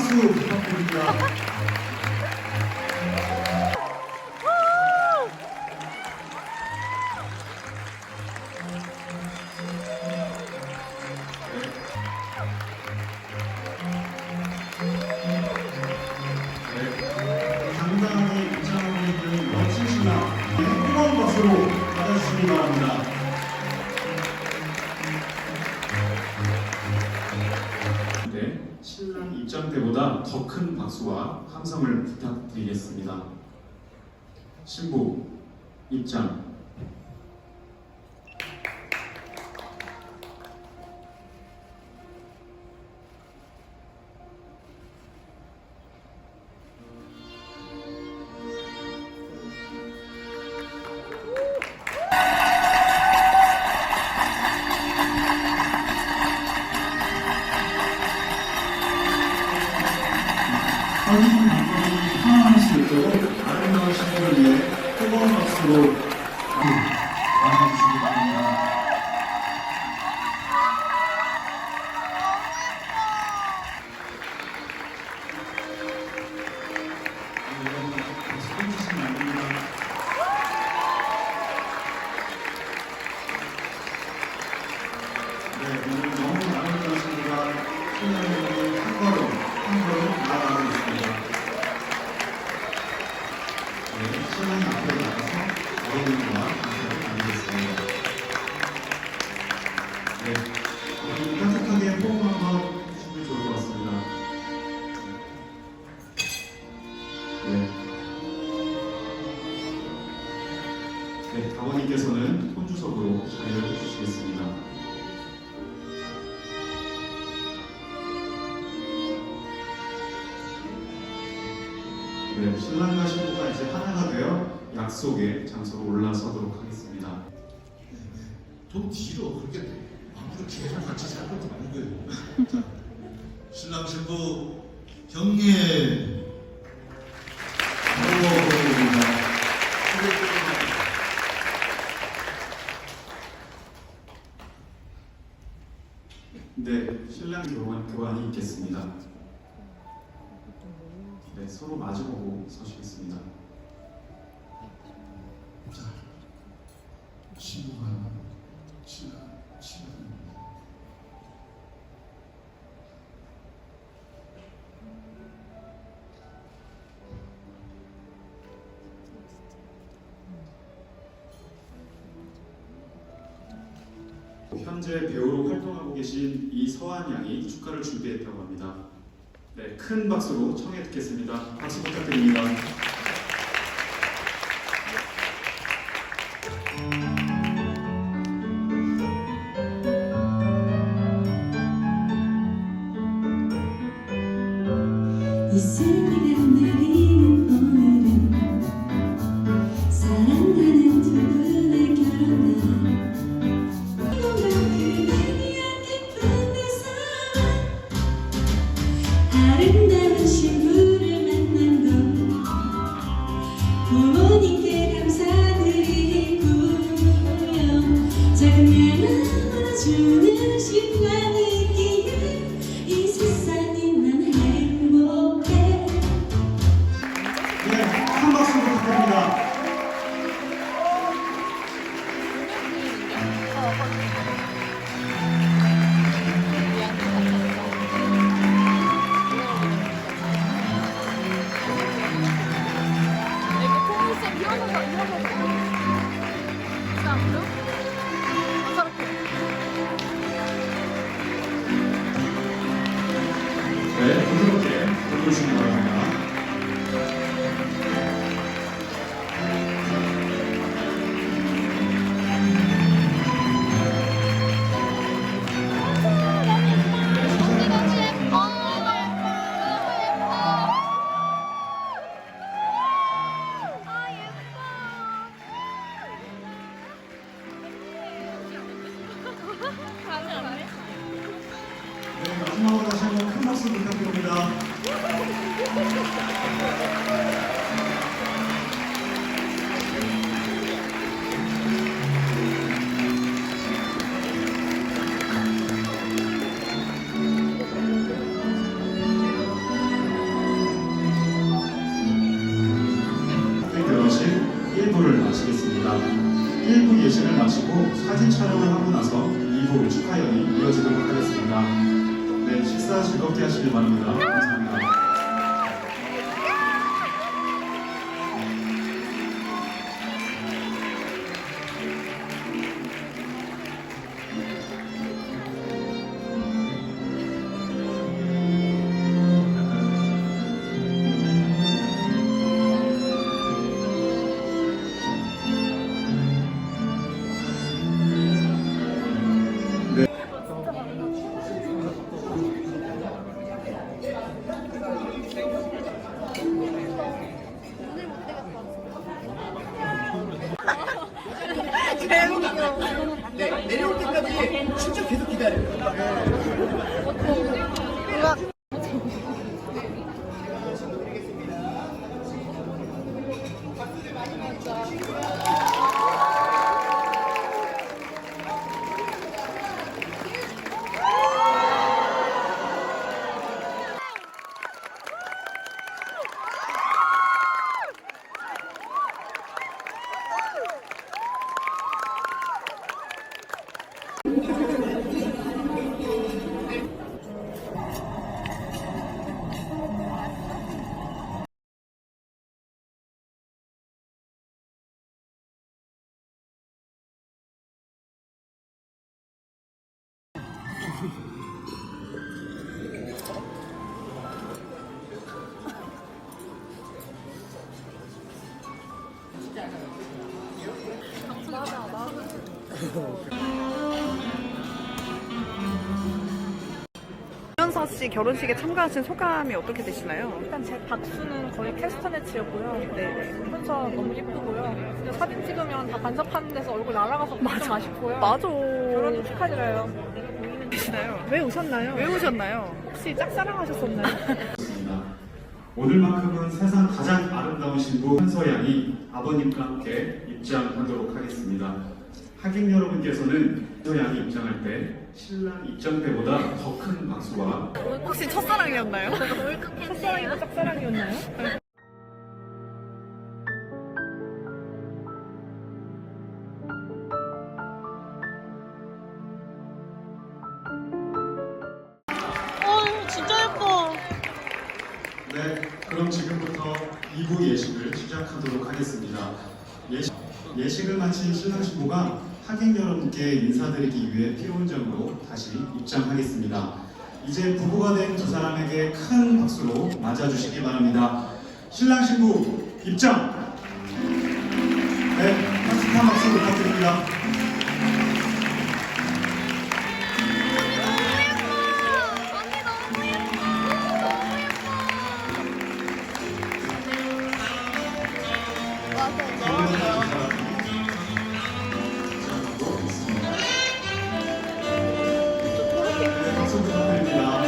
박수 부탁드립니다. 당당하게 입장하고 있는 멋진 신랑 뜨거운 박수로 맞아주시기 바랍니다. 네, 신랑 입장 때보다 더 큰 박수와 함성을 부탁드리겠습니다. 신부 입장. 하나할 수 있도록 아름다운 신부를 위해 뜨거운 박수로 맞아주시기 바랍니다. 해주시면 안 됩니다. 네, 오늘 너무 아름다운 신부가 신랑에게 한 걸음 나아가고 있습니다. 네, 신랑이 앞으로 나가서 어머님과 인사를 나누겠습니다. 네, 어머님 따뜻하게 호흡 한번 해주시면 좋을 것 같습니다. 네. 네, 아버님께서는 혼주석으로 자리를 해주시겠습니다. 네, 신랑과 신부가 이제 하나가 되어 약속의 장소로 올라서도록 하겠습니다. 좀 뒤로 그렇게 아무리 계속 같이 살 것도 아니고요. 자, 신랑 신부 경례. 네, 신랑 교환이 있겠습니다. 네, 서로 마주보고 서시겠습니다. 자, 신부가 신랑. 현재 배우로 활동하고 계신 이서한 양이 축가를 준비했다고 합니다. 네, 큰 박수로 청해 듣겠습니다. 박수 부탁드립니다. 이슬비가 내리는 오늘은 사랑하는 두 분의 결혼날 아름다운 신부를 만난 것 부모님께 감사드리고요. 작은 내 마음으로 주는 신랑이 있기에 이 세상이 난 행복해. 네, 큰 박수 부탁드립니다. 네, 부드럽게 불러주시기 바랍니다. 네, 마지막으로 다시 한번 큰 박수 부탁드립니다. 후 사진 촬영을 하고 나서 2부 축하연이 이어지도록 하겠습니다. 네, 식사 즐겁게 하시길 바랍니다. 감사합니다. 내려올 때까지 진짜 계속 기다려요. 김현서 씨 결혼식에 참가하신 소감이 어떻게 되시나요? 일단 제 박수는 거의 캐스터넷이었고요. 네. 혼자 너무 예쁘고요. 진짜 사진 찍으면 다 간섭하는 데서 얼굴 날아가서 좀 아쉽고요. 맞아. 결혼 축하드려요. 계시나요? 왜 오셨나요? 왜 오셨나요? 혹시 짝사랑하셨었나요? 그렇습니다. 오늘만큼은 세상 가장 아름다운 신부 현서 양이 아버님과 함께 입장하도록 하겠습니다. 하객 여러분께서는 현서 양이 입장할 때 신랑 입장 때보다 더 큰 박수와 혹시 첫사랑이었나요? 첫사랑이고 짝사랑이었나요? 네, 그럼 지금부터 2부 예식을 시작하도록 하겠습니다. 예식을 마친 신랑 신부가 하객 여러분께 인사드리기 위해 피로운전으로 다시 입장하겠습니다. 이제 부부가 된 두 사람에게 큰 박수로 맞아주시기 바랍니다. 신랑 신부 입장! 네, 따뜻한 박수 부탁드립니다. 네, 박수 부탁드립니다.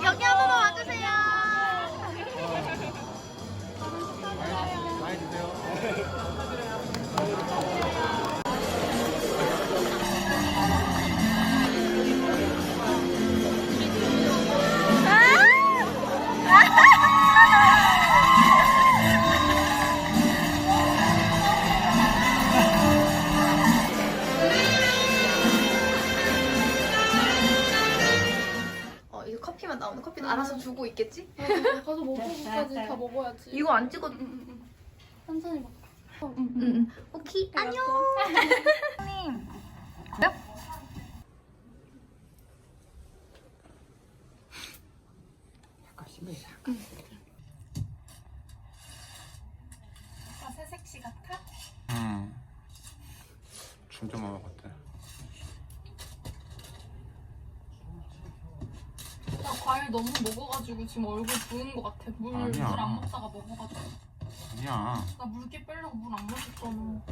여기 한 번만 와주세요. 이거 커피만 나오는 커피는 알아서 주고 있겠지? 가서 먹고까지 다 먹어야지. 이거 안 찍어도 천천히 먹. 오케이 안녕. 새색시 같아? 진짜 마음 같아. 과일 너무 먹어가지고 지금 얼굴 부은 것 같아. 물 안 아니야. 먹다가 먹어가지고. 아니야. 나 물기 빼려고 물 안 마셨잖아.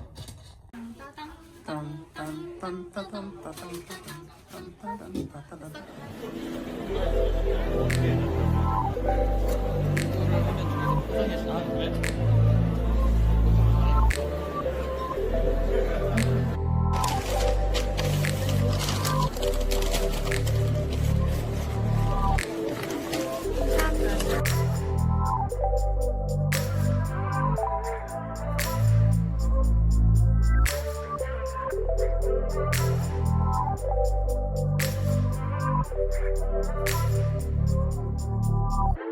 Thank you.